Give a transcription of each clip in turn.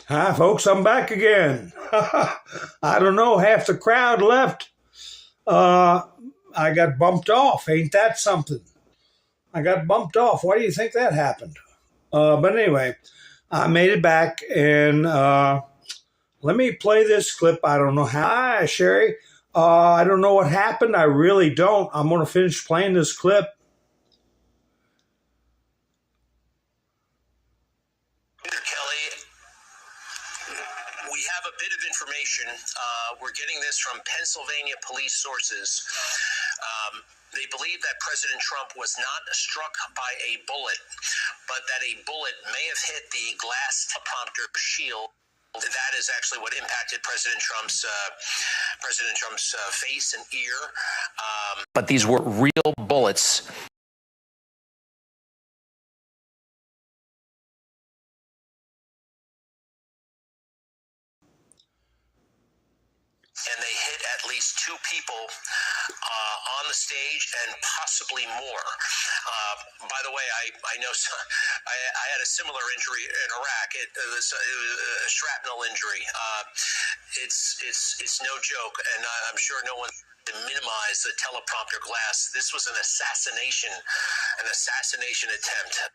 Hi, folks. I'm back again. I don't know. Half the crowd left. Uh, I got bumped off. Ain't that something? I got bumped off. Why do you think that happened? But anyway, I made it back, and let me play this clip. I don't know how. Hi, Sherry. I don't know what happened. I really don't. I'm going to finish playing this clip. Kelly, we have a bit of information. We're getting this from Pennsylvania police sources. They believe that President Trump was not struck by a bullet, but that a bullet may have hit the glass teleprompter shield. That is actually what impacted President Trump's face and ear. But these were real bullets. And they hit at least two people on the stage and possibly more. By the way, I know I had a similar injury in Iraq. It was a shrapnel injury. It's no joke, and I'm sure no one to minimize the teleprompter glass. This was an assassination attempt.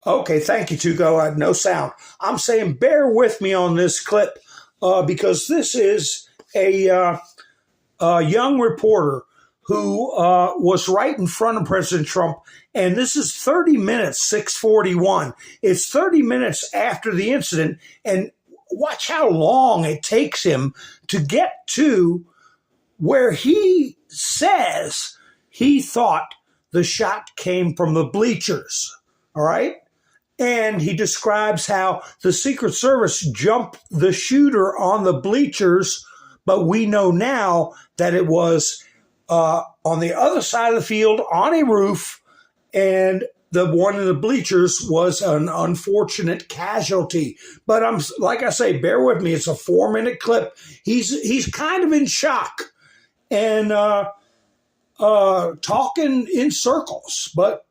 Okay, thank you, Tuco. No sound. I'm saying bear with me on this clip because this is a young reporter who was right in front of President Trump, and this is 30 minutes, 6:41. It's 30 minutes after the incident, and watch how long it takes him to get to where he says he thought the shot came from the bleachers. All right? And he describes how the Secret Service jumped the shooter on the bleachers, but we know now that it was on the other side of the field on a roof, and the one in the bleachers was an unfortunate casualty. But I'm like I say, bear with me. It's a 4-minute clip. He's kind of in shock, and talking in circles, but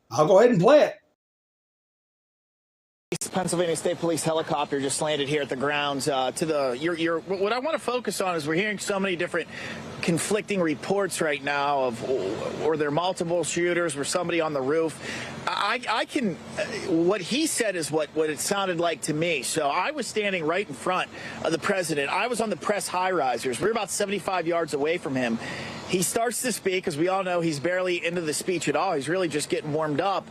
I'll go ahead and play it. Pennsylvania State Police helicopter just landed here at the grounds. What I want to focus on is we're hearing so many different conflicting reports right now of, or there are multiple shooters, or somebody on the roof. What he said is what it sounded like to me. So I was standing right in front of the president. I was on the press high risers. We were about 75 yards away from him. He starts to speak. As we all know, he's barely into the speech at all. He's really just getting warmed up.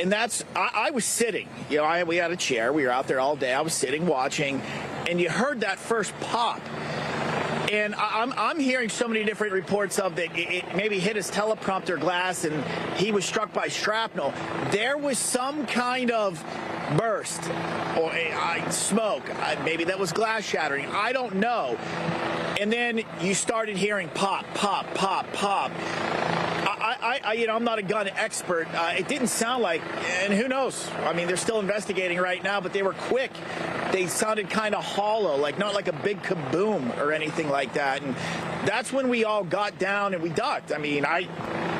And I was sitting, we had a chair. We were out there all day. I was sitting watching, and you heard that first pop. And I'm hearing so many different reports of that it maybe hit his teleprompter glass and he was struck by shrapnel. There was some kind of burst or smoke. Maybe that was glass shattering. I don't know. And then you started hearing pop, pop, pop, pop. I'm not a gun expert. It didn't sound like, and who knows? I mean, they're still investigating right now, but they were quick. They sounded kind of hollow, like not like a big kaboom or anything like that. And that's when we all got down and we ducked. I mean, I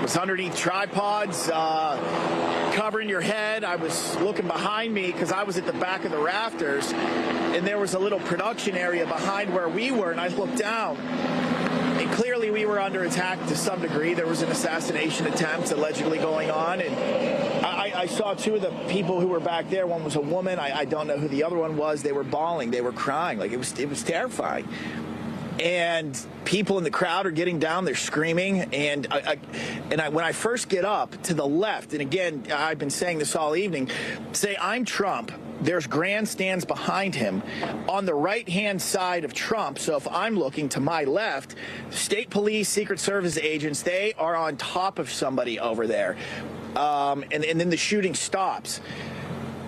was underneath tripods, covering your head. I was looking behind me because I was at the back of the rafters, and there was a little production area behind where we were, and I looked down. And clearly we were under attack to some degree. There was an assassination attempt allegedly going on. And I saw two of the people who were back there. One was a woman. I don't know who the other one was. They were bawling. They were crying. Like it was terrifying. And people in the crowd are getting down. They're screaming. And when I first get up to the left, and again, I've been saying this all evening, say I'm Trump. There's grandstands behind him on the right-hand side of Trump. So if I'm looking to my left, state police, Secret Service agents, they are on top of somebody over there. And then the shooting stops.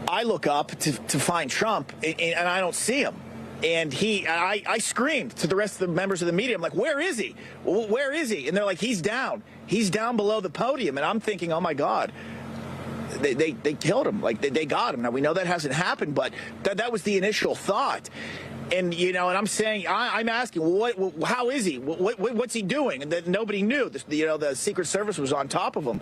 I look up to find Trump, and I don't see him. And I screamed to the rest of the members of the media. I'm like, where is he? Where is he? And they're like, he's down. He's down below the podium. And I'm thinking, oh, my God. They killed him. Like they got him. Now we know that hasn't happened, but that was the initial thought. And and I'm saying, I'm asking, how is he? What's he doing? And that nobody knew. The Secret Service was on top of him.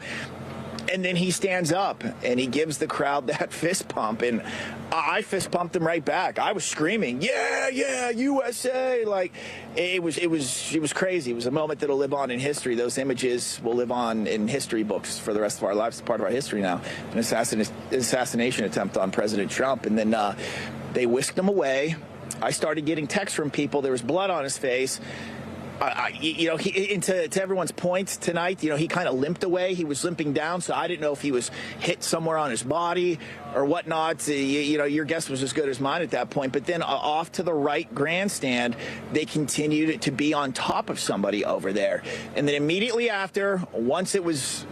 And then he stands up and he gives the crowd that fist pump, and I fist pumped him right back. I was screaming, yeah, USA! Like it was crazy. It was a moment that'll live on in history. Those images will live on in history books for the rest of our lives. It's part of our history now. An assassination attempt on President Trump, and then they whisked him away. I started getting texts from people. There was blood on his face. To everyone's point tonight, he kind of limped away. He was limping down, so I didn't know if he was hit somewhere on his body or whatnot. Your guess was as good as mine at that point. But then off to the right grandstand, they continued to be on top of somebody over there. And then immediately after, once it was...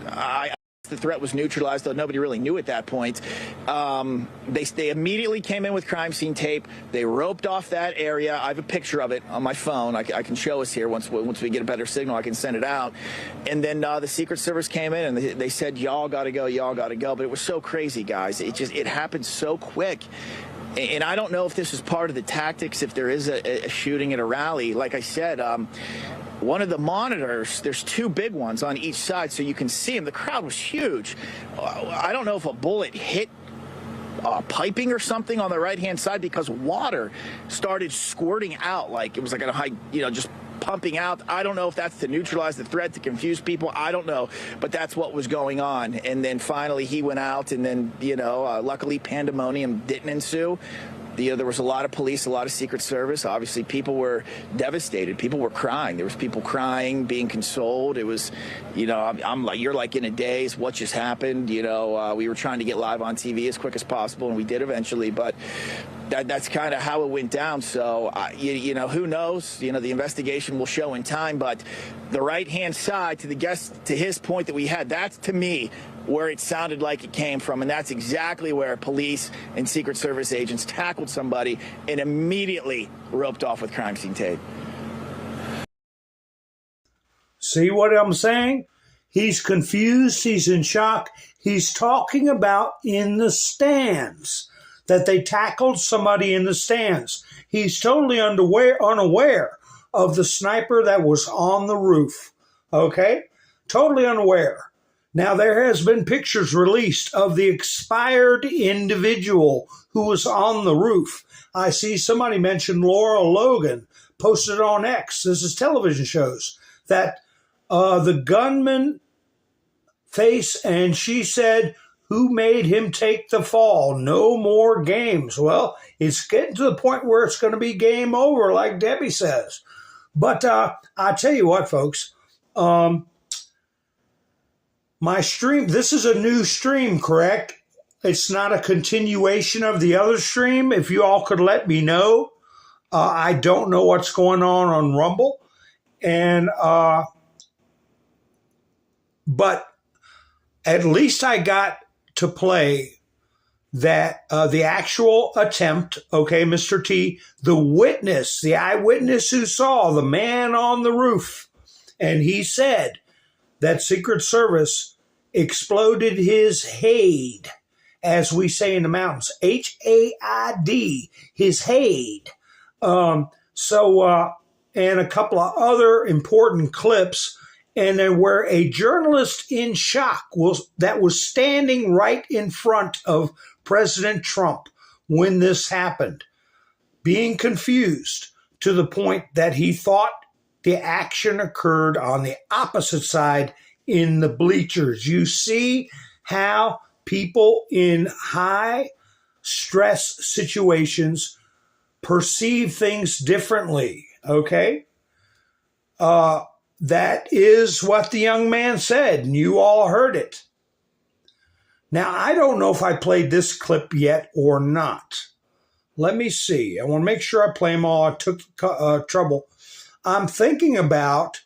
the threat was neutralized, though nobody really knew at that point. They immediately came in with crime scene tape. They roped off that area. I have a picture of it on my phone. I can show us here once we get a better signal. I can send it out. And then the Secret Service came in and they said, y'all got to go, y'all got to go. But it was so crazy, guys. It happened so quick. And I don't know if this is part of the tactics, if there is a shooting at a rally. Like I said, one of the monitors, there's two big ones on each side, so you can see them. The crowd was huge. I don't know if a bullet hit piping or something on the right-hand side, because water started squirting out. Like it was like a high, just pumping out. I don't know if that's to neutralize the threat, to confuse people. I don't know, but that's what was going on. And then finally he went out, and then, luckily pandemonium didn't ensue. There was a lot of police, a lot of Secret Service. Obviously, people were devastated. People were crying. There was people crying, being consoled. It was, I'm like, you're like in a daze. What just happened? We were trying to get live on TV as quick as possible, and we did eventually. But that's kind of how it went down. So, who knows? The investigation will show in time. But the right-hand side, to his point that we had, that's, to me, where it sounded like it came from, and that's exactly where police and Secret Service agents tackled somebody and immediately roped off with crime scene tape. See what I'm saying? He's confused. He's in shock. He's talking about in the stands, that they tackled somebody in the stands. He's totally unaware of the sniper that was on the roof. Okay? Totally unaware. Now, there has been pictures released of the expired individual who was on the roof. I see somebody mentioned Laura Logan, posted on X. This is television shows that the gunman face, and she said, "Who made him take the fall? No more games." Well, it's getting to the point where it's going to be game over, like Debbie says. But I tell you what, folks, my stream, this is a new stream, correct? It's not a continuation of the other stream. If you all could let me know. I don't know what's going on Rumble. And, but at least I got to play that the actual attempt, okay, Mr. T, the witness, the eyewitness who saw the man on the roof, and he said that Secret Service exploded his HAID, as we say in the mountains, HAID, his HAID. And a couple of other important clips, and then where a journalist in shock that was standing right in front of President Trump when this happened, being confused to the point that he thought the action occurred on the opposite side in the bleachers. You see how people in high stress situations perceive things differently, okay? That is what the young man said, and you all heard it. Now, I don't know if I played this clip yet or not. Let me see. I want to make sure I play them all. I took trouble. I'm thinking about,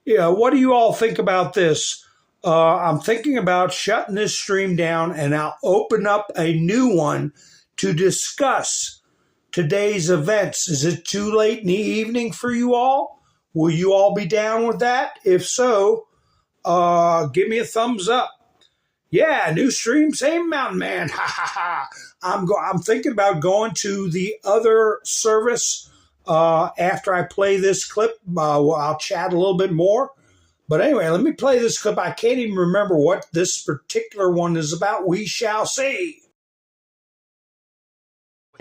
what do you all think about this? I'm thinking about shutting this stream down, and I'll open up a new one to discuss today's events. Is it too late in the evening for you all? Will you all be down with that? If so, give me a thumbs up. Yeah, new stream, same mountain man. Ha ha ha. I'm thinking about going to the other service after I play this clip. I'll chat a little bit more. But anyway, let me play this clip. I can't even remember what this particular one is about. We shall see.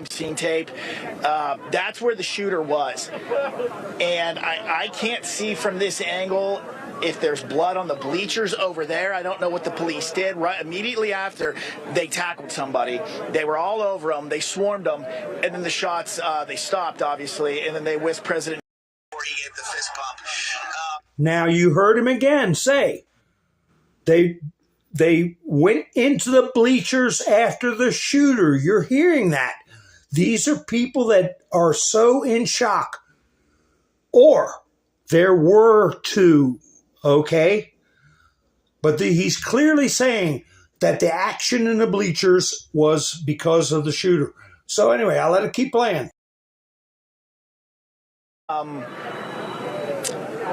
Scene tape. That's where the shooter was. And I can't see from this angle if there's blood on the bleachers over there. I don't know what the police did. Right immediately after they tackled somebody, they were all over them. They swarmed them. And then the shots, they stopped, obviously. And then they whisked President before he gave the fist bump. Now you heard him again say they went into the bleachers after the shooter. You're hearing that. These are people that are so in shock. Or there were two, okay? But he's clearly saying that the action in the bleachers was because of the shooter. So anyway, I'll let it keep playing.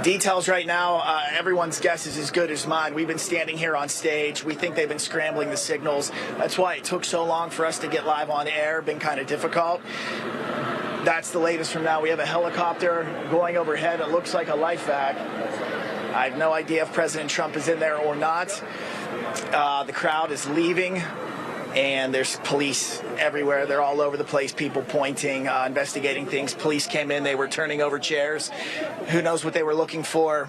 Details right now, everyone's guess is as good as mine. We've been standing here on stage. We think they've been scrambling the signals. That's why it took so long for us to get live on air. Been kind of difficult. That's the latest from now. We have a helicopter going overhead. It looks like a life bag. I have no idea if President Trump is in there or not. The crowd is leaving. And there's police everywhere. They're all over the place, people pointing, investigating things. Police came in. They were turning over chairs. Who knows what they were looking for?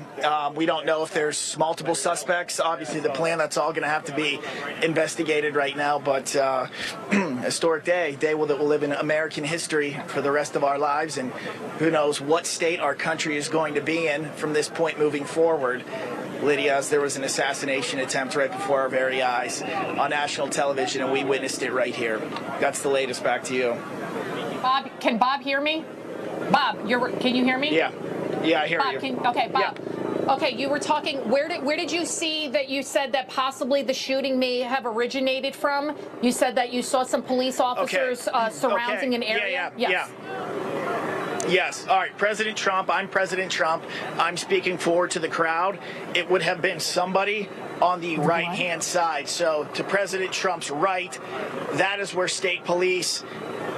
We don't know if there's multiple suspects. Obviously, the plan, that's all going to have to be investigated right now. But historic day that will live in American history for the rest of our lives. And who knows what state our country is going to be in from this point moving forward. Lydia, as there was an assassination attempt right before our very eyes on national television, and we witnessed it right here. That's the latest. Back to you. Bob, can Bob hear me? Bob, can you hear me? Yeah, I hear Bob, you. Okay, Bob. Yeah. Okay, you were talking, where did you see that you said that possibly the shooting may have originated from? You said that you saw some police officers surrounding an area? Yeah. Yes. All right. President Trump. I'm President Trump. I'm speaking forward to the crowd. It would have been somebody on the right-hand side. So to President Trump's right, that is where state police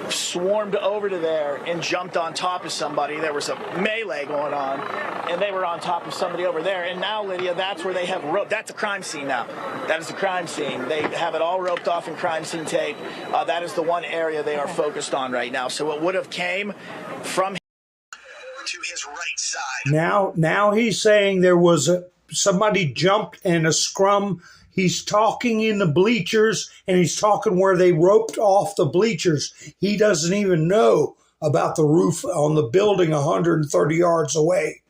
swarmed over to there and jumped on top of somebody. There was a melee going on, and they were on top of somebody over there. And now, Lydia, that's where they have rope. That's a crime scene now. That is the crime scene. They have it all roped off in crime scene tape. That is the one area they are focused on right now. So it would have came from to his right side. Now he's saying there was somebody jumped and a scrum. He's talking in the bleachers, and he's talking where they roped off the bleachers. He doesn't even know about the roof on the building 130 yards away.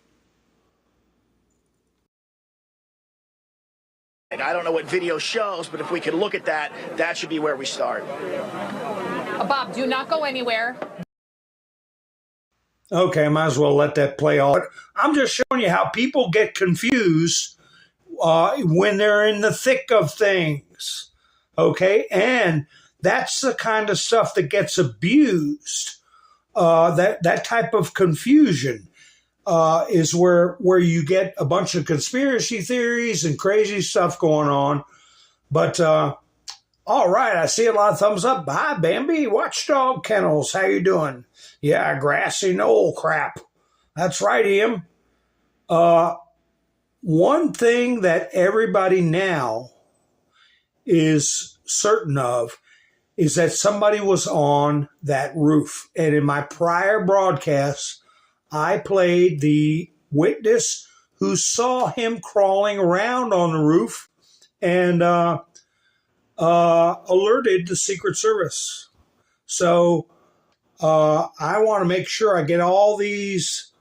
I don't know what video shows, but if we could look at that, that should be where we start. Bob, do not go anywhere. Okay, I might as well let that play out. I'm just showing you how people get confused when they're in the thick of things, okay? And that's the kind of stuff that gets abused. That type of confusion is where you get a bunch of conspiracy theories and crazy stuff going on. But all right, I see a lot of thumbs up. Hi, Bambi, Watchdog Kennels. How you doing? Yeah, grassy knoll crap. That's right, Ian. One thing that everybody now is certain of is that somebody was on that roof. And in my prior broadcasts, I played the witness who saw him crawling around on the roof and alerted the Secret Service. So I want to make sure I get all these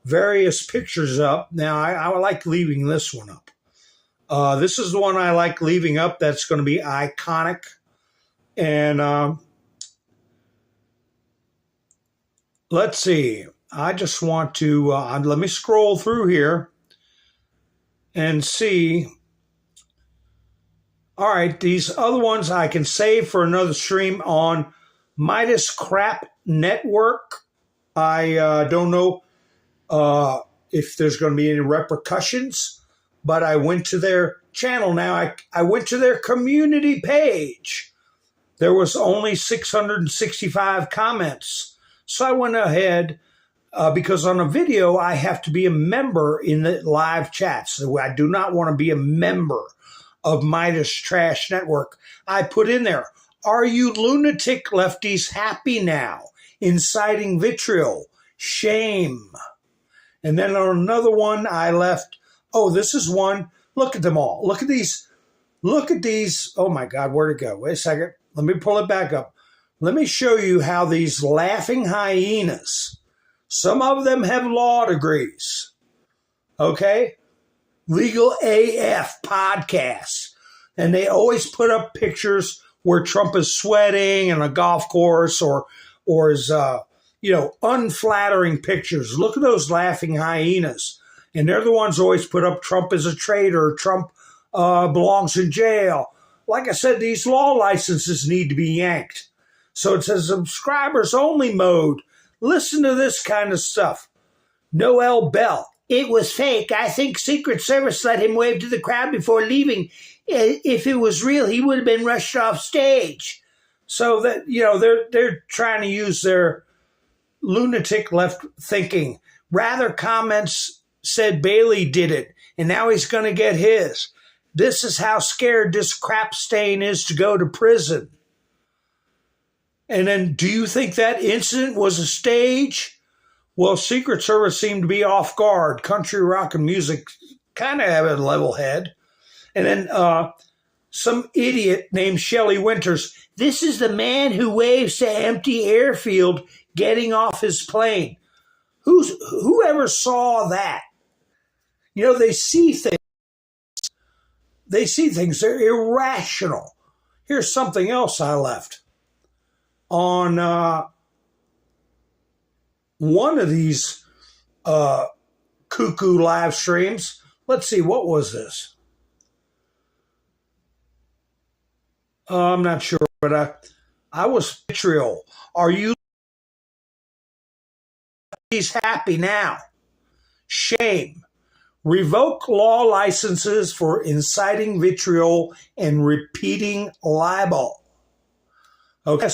various pictures up. Now, I like leaving this one up. This is the one I like leaving up that's going to be iconic. And let's see. I just want to, let me scroll through here and see. All right, these other ones I can save for another stream on Midas Crap Network. I don't know if there's going to be any repercussions, but I went to their channel now. I went to their community page. There was only 665 comments. So I went ahead, because on a video, I have to be a member in the live chat. So I do not want to be a member of Midas Trash Network. I put in there, are you lunatic lefties happy now? Inciting vitriol, shame. And then on another one, I left, oh, this is one. Look at them all. Look at these. Look at these. Oh, my God, where'd it go? Wait a second. Let me pull it back up. Let me show you how these laughing hyenas, some of them have law degrees, okay? Legal AF podcasts. And they always put up pictures where Trump is sweating in a golf course or is, unflattering pictures. Look at those laughing hyenas. And they're the ones who always put up Trump is a traitor, Trump belongs in jail. Like I said, these law licenses need to be yanked. So it says subscribers only mode. Listen to this kind of stuff. Noel Bell. It was fake. I think Secret Service let him wave to the crowd before leaving. If it was real, he would have been rushed off stage. So that, they're trying to use their lunatic left thinking. Rather, comments said Bailey did it, and now he's going to get his. This is how scared this crap stain is to go to prison. And then, do you think that incident was a stage? Well, Secret Service seemed to be off guard. Country rock and music kind of have a level head. And then some idiot named Shelley Winters. This is the man who waves to empty airfield getting off his plane. Whoever saw that? They see things. They see things. They're irrational. Here's something else I left. On one of these cuckoo live streams, let's see, what was this? I'm not sure, but I was vitriol. Are you happy now? Shame. revoke law licenses for inciting vitriol and repeating libel. Okay,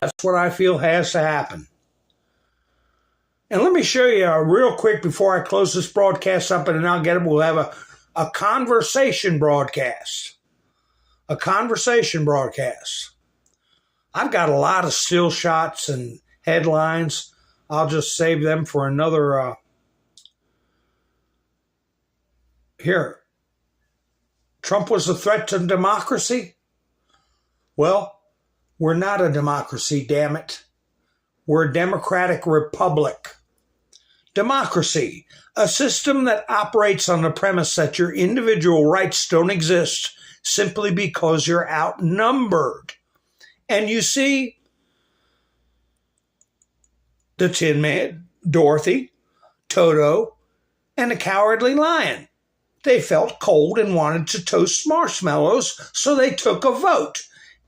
that's what I feel has to happen. And let me show you real quick before I close this broadcast up, and then I'll get it. We'll have a conversation broadcast. A conversation broadcast. I've got a lot of still shots and headlines. I'll just save them for another. Here. Trump was a threat to democracy? Well, we're not a democracy, damn it. We're a democratic republic. Democracy, a system that operates on the premise that your individual rights don't exist simply because you're outnumbered. And you see, the Tin Man, Dorothy, Toto, and the Cowardly Lion. They felt cold and wanted to toast marshmallows, so they took a vote.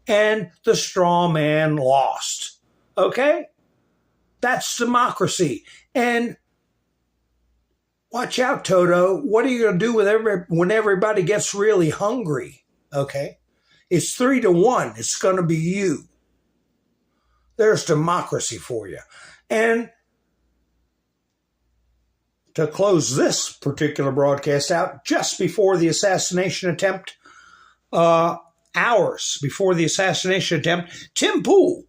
And the straw man lost. Okay? That's democracy. And watch out, Toto. What are you going to do when everybody gets really hungry? Okay? It's 3-1. It's going to be you. There's democracy for you. And to close this particular broadcast out, just before the assassination attempt, hours before the assassination attempt, Tim Pool,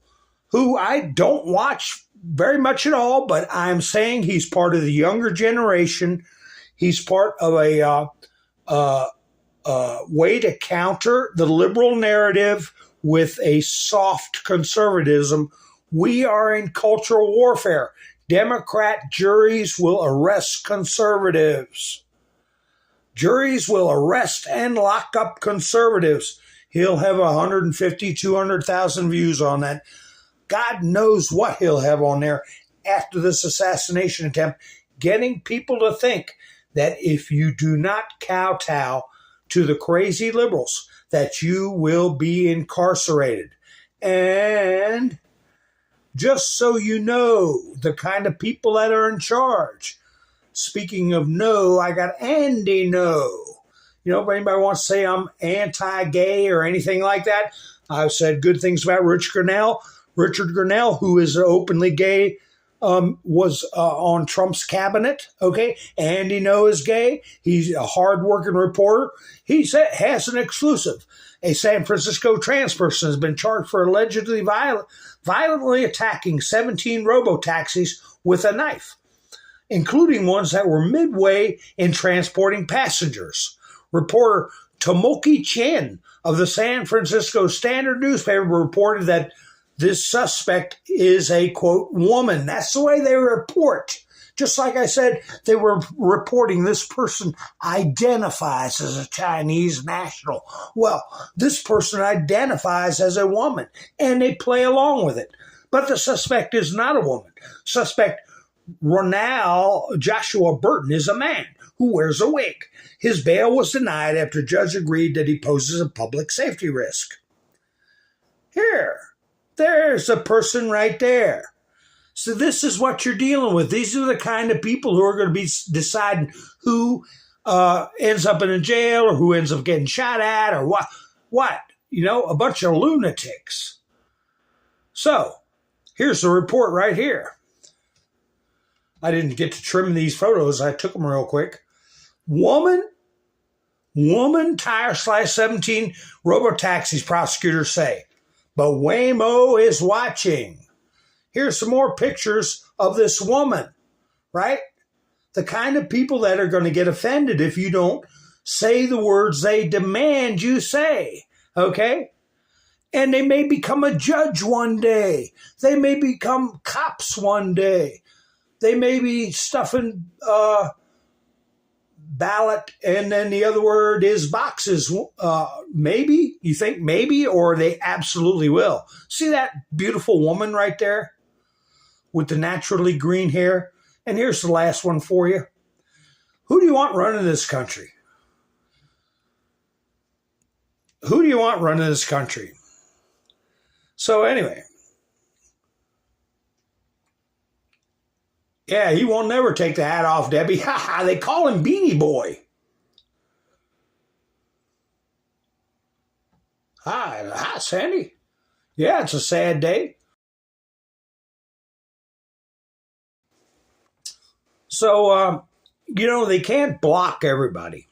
who I don't watch very much at all, but I'm saying he's part of the younger generation. He's part of a way to counter the liberal narrative with a soft conservatism. We are in cultural warfare. Democrat juries will arrest conservatives. Juries will arrest and lock up conservatives. He'll have 150, 200,000 views on that. God knows what he'll have on there after this assassination attempt, getting people to think that if you do not kowtow to the crazy liberals, that you will be incarcerated. And just so you know, the kind of people that are in charge. Speaking of no, I got Andy No. You know, if anybody wants to say I'm anti-gay or anything like that, I've said good things about Richard Grenell, who is openly gay, was on Trump's cabinet. Okay, Andy No is gay. He's a hardworking reporter. He has an exclusive. A San Francisco trans person has been charged for allegedly violently attacking 17 robo-taxis with a knife, including ones that were midway in transporting passengers. Reporter Tomoki Chen of the San Francisco Standard newspaper reported that this suspect is a, quote, woman. That's the way they report. Just like I said, they were reporting this person identifies as a Chinese national. Well, this person identifies as a woman, and they play along with it. But the suspect is not a woman. Suspect Ronald Joshua Burton is a man who wears a wig. His bail was denied after a judge agreed that he poses a public safety risk. There's a person right there. So this is what you're dealing with. These are the kind of people who are going to be deciding who ends up in a jail or who ends up getting shot at or what. You know, a bunch of lunatics. So here's the report right here. I didn't get to trim these photos. I took them real quick. Woman tire slash 17 robo-taxis, prosecutors say. But Waymo is watching. Here's some more pictures of this woman, right? The kind of people that are going to get offended if you don't say the words they demand you say, okay? And they may become a judge one day. They may become cops one day. They may be stuffing ballot, and then the other word is boxes. Maybe, you think maybe, or they absolutely will. See that beautiful woman right there with the naturally green hair? And here's the last one for you. Who do you want running this country? Who do you want running this country? So anyway, Yeah, he won't never take the hat off, Debbie. Ha ha, they call him Beanie Boy. Hi, Sandy. Yeah, it's a sad day. So, they can't block everybody.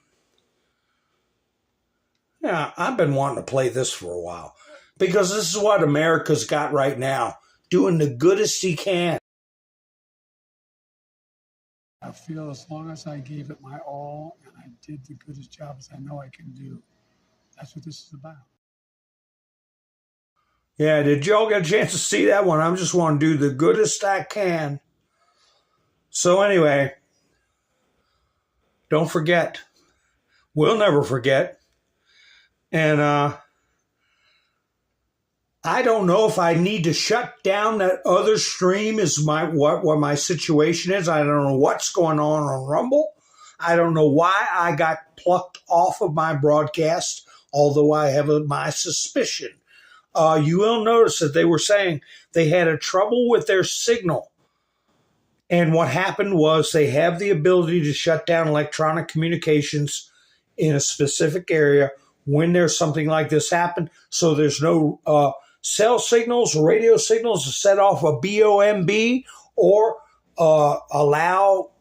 Yeah, I've been wanting to play this for a while because this is what America's got right now, doing the goodest he can. I feel as long as I gave it my all and I did the goodest job as I know I can do, that's what this is about. Yeah, did y'all get a chance to see that one? I just want to do the goodest I can. So anyway, don't forget. We'll never forget. And I don't know if I need to shut down that other stream is what my situation is. I don't know what's going on Rumble. I don't know why I got plucked off of my broadcast, although I have my suspicion. You will notice that they were saying they had a trouble with their signal. And what happened was they have the ability to shut down electronic communications in a specific area when there's something like this happen. So there's no cell signals, radio signals to set off a BOMB or allow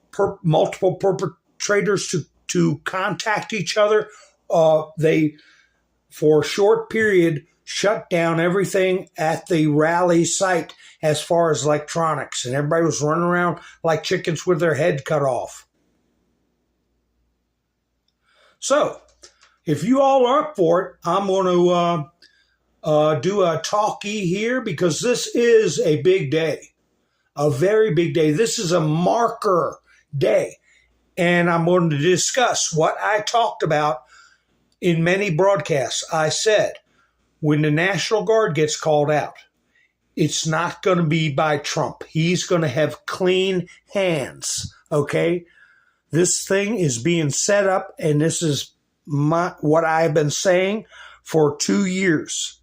multiple perpetrators to contact each other. They, for a short period, shut down everything at the rally site as far as electronics, and everybody was running around like chickens with their head cut off. So, if you all are up for it, I'm going to do a talkie here because this is a big day, a very big day. This is a marker day, and I'm going to discuss what I talked about in many broadcasts. I said, when the National Guard gets called out, it's not going to be by Trump. He's going to have clean hands, okay? This thing is being set up, and this is what I've been saying for 2 years.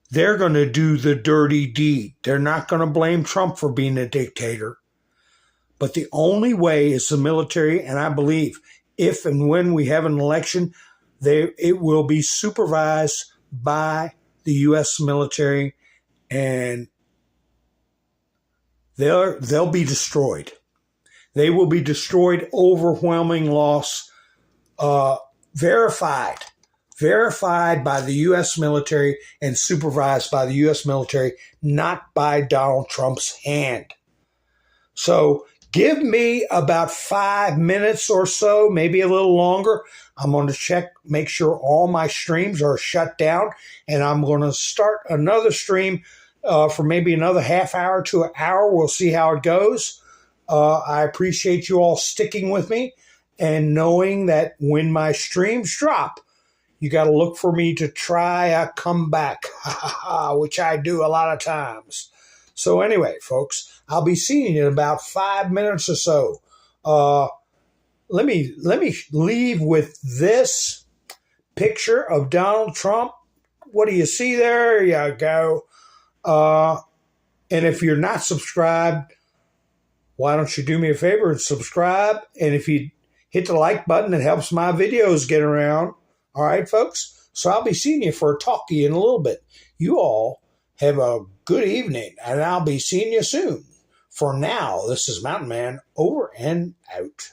They're going to do the dirty deed. They're not going to blame Trump for being a dictator. But the only way is the military, and I believe if and when we have an election, it will be supervised by the U.S. military, and they'll be destroyed. They will be destroyed, overwhelming loss, verified by the U.S. military and supervised by the U.S. military, not by Donald Trump's hand. So give me about 5 minutes or so, maybe a little longer. I'm going to make sure all my streams are shut down, and I'm going to start another stream for maybe another half hour to an hour. We'll see how it goes. I appreciate you all sticking with me and knowing that when my streams drop, you got to look for me to try a comeback, which I do a lot of times. So anyway, folks, I'll be seeing you in about 5 minutes or so. Let me leave with this picture of Donald Trump. What do you see there? You go. And if you're not subscribed, why don't you do me a favor and subscribe? And if you hit the like button, it helps my videos get around. All right, folks? So I'll be seeing you for a talkie in a little bit. You all have a good evening, and I'll be seeing you soon. For now, this is Mountain Man, over and out.